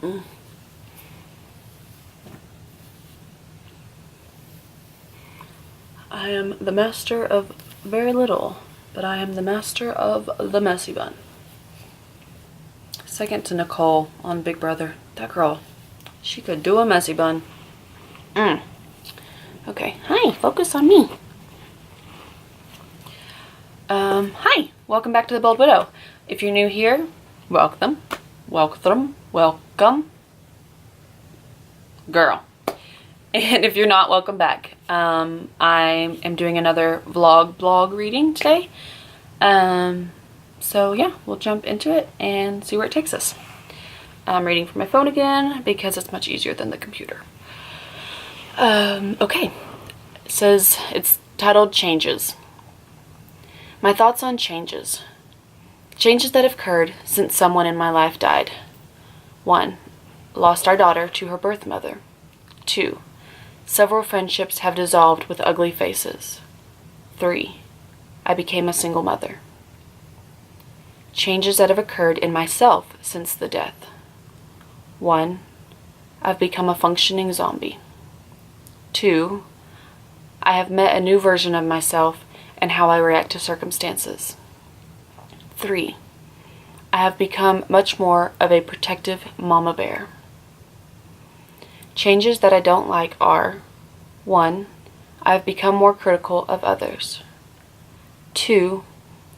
I am the master of very little, but I am the master of the messy bun. Second to Nicole on Big Brother. That girl, she could do a messy bun. Okay, hi, focus on me. Hi, welcome back to The Bold Widow. If you're new here, welcome. Girl. And if you're not, welcome back. I am doing another blog reading today. So yeah, we'll jump into it and see where it takes us. I'm reading from my phone again because it's much easier than the computer. Okay. It says, it's titled Changes. My thoughts on changes. Changes that have occurred since someone in my life died. 1. Lost our daughter to her birth mother. 2. Several friendships have dissolved with ugly faces. 3. I became a single mother. Changes that have occurred in myself since the death. 1. I've become a functioning zombie. 2. I have met a new version of myself and how I react to circumstances. 3. I have become much more of a protective mama bear. Changes that I don't like are: 1. I have become more critical of others. 2.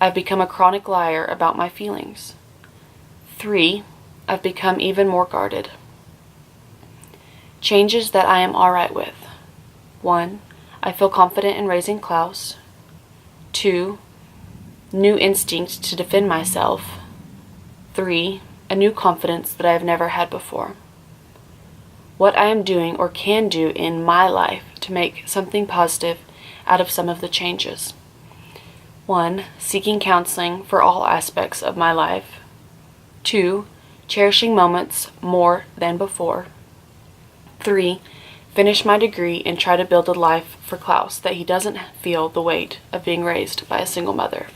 I've become a chronic liar about my feelings. 3. I've become even more guarded. Changes that I am alright with. 1. I feel confident in raising Klaus. 2. New instinct to defend myself. 3. A new confidence that I have never had before. What I am doing or can do in my life to make something positive out of some of the changes. 1. Seeking counseling for all aspects of my life. 2. Cherishing moments more than before. 3. Finish my degree and try to build a life for Klaus that he doesn't feel the weight of being raised by a single mother.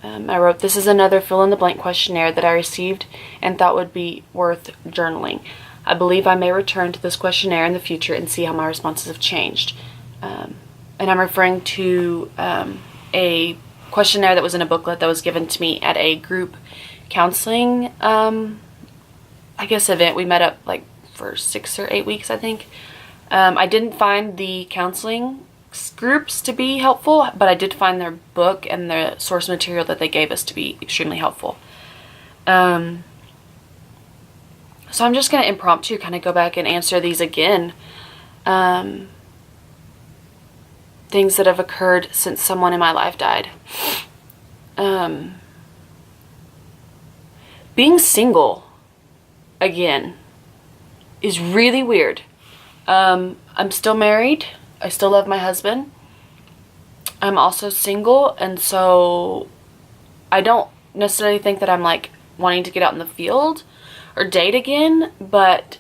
I wrote, this is another fill-in-the-blank questionnaire that I received and thought would be worth journaling. I believe I may return to this questionnaire in the future and see how my responses have changed. And I'm referring to a questionnaire that was in a booklet that was given to me at a group counseling, event. We met up like for 6 or 8 weeks, I think. I didn't find the counseling groups to be helpful, but I did find their book and the source material that they gave us to be extremely helpful. So I'm just going to impromptu kind of go back and answer these again. Things that have occurred since someone in my life died. Being single again is really weird. I'm still married. I still love my husband. I'm also single, and so I don't necessarily think that I'm like wanting to get out in the field or date again, but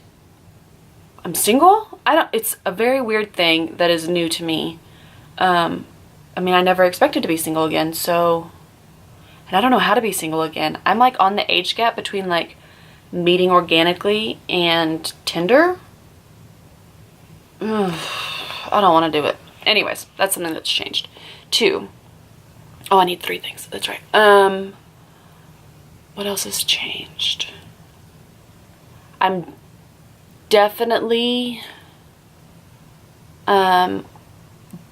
I'm single. It's a very weird thing that is new to me. I never expected to be single again, so, and I don't know how to be single again. I'm like on the age gap between like meeting organically and Tinder. I don't want to do it. Anyways, that's something that's changed. 2. Oh, I need 3 things. That's right. What else has changed? I'm definitely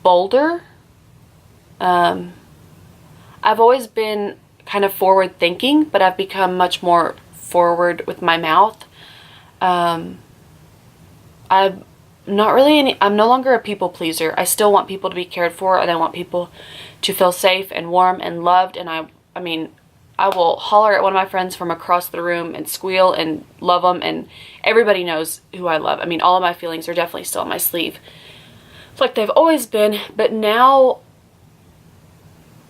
bolder. I've always been kind of forward thinking, but I've become much more forward with my mouth. I'm no longer a people pleaser. I still want people to be cared for, and I want people to feel safe and warm and loved, and I will holler at one of my friends from across the room and squeal and love them, and everybody knows who I love. All of my feelings are definitely still on my sleeve. It's like they've always been, but now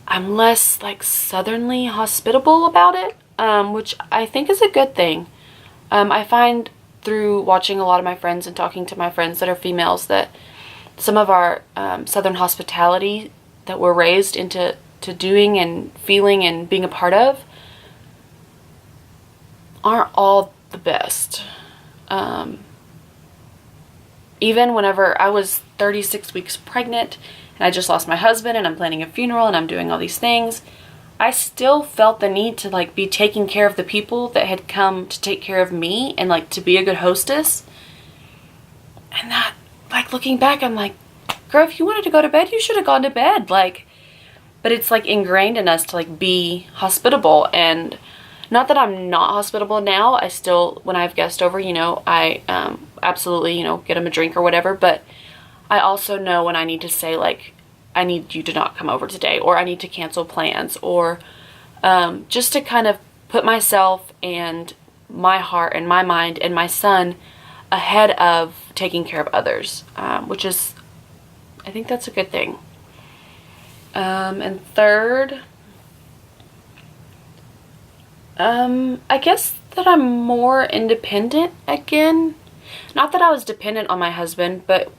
I'm less like southernly hospitable about it, which I think is a good thing. I find through watching a lot of my friends and talking to my friends that are females that some of our southern hospitality that we're raised into doing and feeling and being a part of aren't all the best. Even whenever I was 36 weeks pregnant and I just lost my husband and I'm planning a funeral and I'm doing all these things, I still felt the need to like be taking care of the people that had come to take care of me and like to be a good hostess. And that, like, looking back, I'm like, girl, if you wanted to go to bed, you should have gone to bed. Like, but it's like ingrained in us to like be hospitable. And not that I'm not hospitable now. I still, when I have guests over, you know, I absolutely, you know, get them a drink or whatever. But I also know when I need to say, like, I need you to not come over today, or I need to cancel plans, or just to kind of put myself and my heart and my mind and my son ahead of taking care of others, which is, I think that's a good thing. And third, I guess that I'm more independent again. Not that I was dependent on my husband, but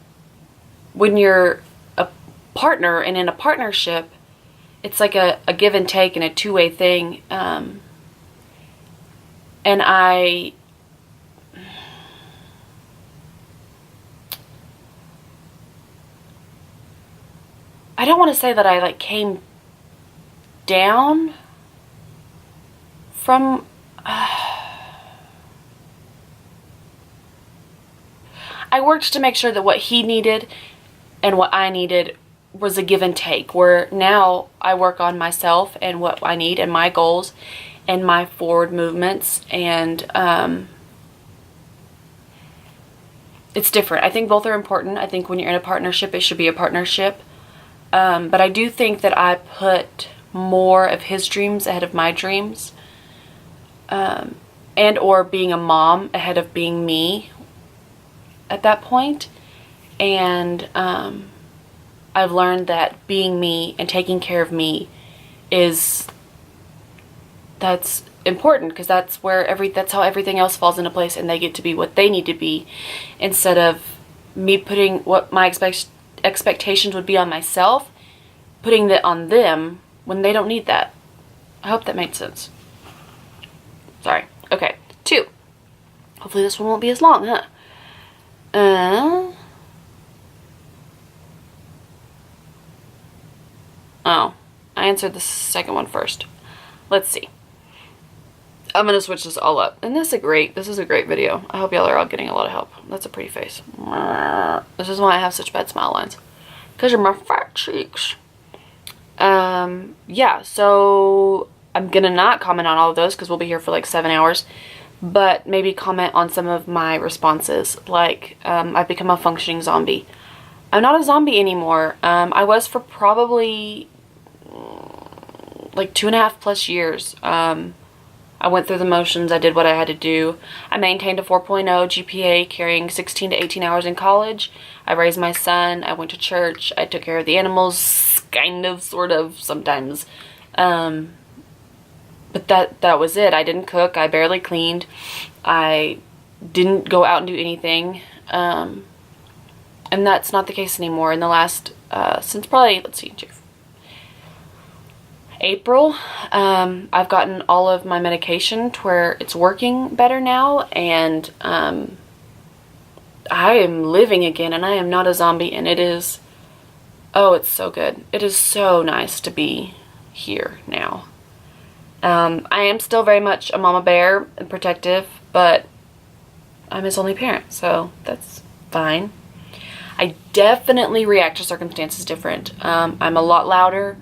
when you're a partner and in a partnership, it's like a give and take and a two-way thing. And I don't want to say that I like came down from I worked to make sure that what he needed and what I needed was a give and take, where now I work on myself and what I need and my goals and my forward movements, and it's different. I think both are important. I think when you're in a partnership, it should be a partnership. But I do think that I put more of his dreams ahead of my dreams, and or being a mom ahead of being me at that point. And I've learned that being me and taking care of me that's important, because that's how everything else falls into place and they get to be what they need to be, instead of me putting what my expectations would be on myself, putting that on them when they don't need that. I hope that made sense. Sorry. Okay. 2. Hopefully this one won't be as long, huh? Oh, I answered the second one first. Let's see. I'm gonna switch this all up. And this is a great video. I hope y'all are all getting a lot of help. That's a pretty face. This is why I have such bad smile lines. Because you're my fat cheeks. Yeah, so I'm gonna not comment on all of those because we'll be here for like 7 hours. But maybe comment on some of my responses. Like, I've become a functioning zombie. I'm not a zombie anymore. I was for probably like 2.5+ years. I went through the motions. I did what I had to do. I maintained a 4.0 GPA, carrying 16 to 18 hours in college. I raised my son. I went to church. I took care of the animals, kind of, sort of, sometimes. But that was it. I didn't cook. I barely cleaned. I didn't go out and do anything. And that's not the case anymore. In the last, since probably, let's see, April, I've gotten all of my medication to where it's working better now, and I am living again, and I am not a zombie, and it is, oh, it's so good. It is so nice to be here now. I am still very much a mama bear and protective, but I'm his only parent, so that's fine. I definitely react to circumstances different. I'm a lot louder.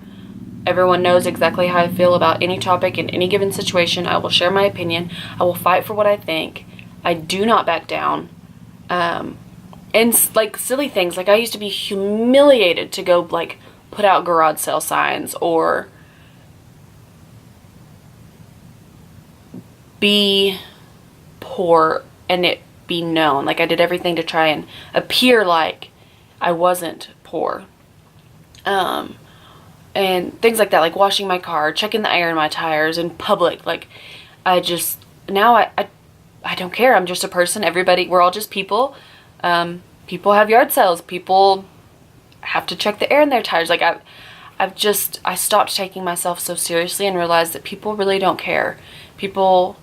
Everyone knows exactly how I feel about any topic in any given situation. I will share my opinion. I will fight for what I think. I do not back down. And like silly things, like I used to be humiliated to go like put out garage sale signs or be poor and it be known. Like I did everything to try and appear like I wasn't poor. And things like that, like washing my car, checking the air in my tires in public. Like, I just, now I don't care. I'm just a person. Everybody, we're all just people. People have yard sales. People have to check the air in their tires. Like, I stopped taking myself so seriously and realized that people really don't care. People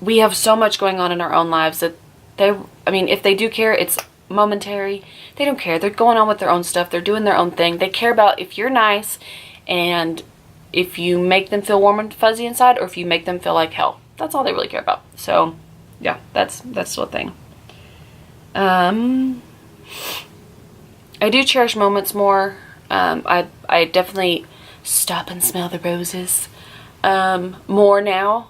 we have so much going on in our own lives that I mean, if they do care, it's momentary. They don't care. They're going on with their own stuff. They're doing their own thing. They care about if you're nice and if you make them feel warm and fuzzy inside, or if you make them feel like hell. That's all they really care about. So yeah, that's the thing. I do cherish moments more. I definitely stop and smell the roses more now,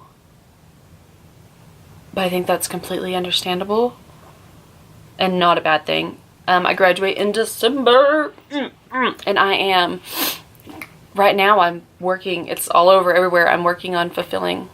but I think that's completely understandable and not a bad thing. I graduate in December, and I am, right now I'm working, it's all over everywhere, I'm working on fulfilling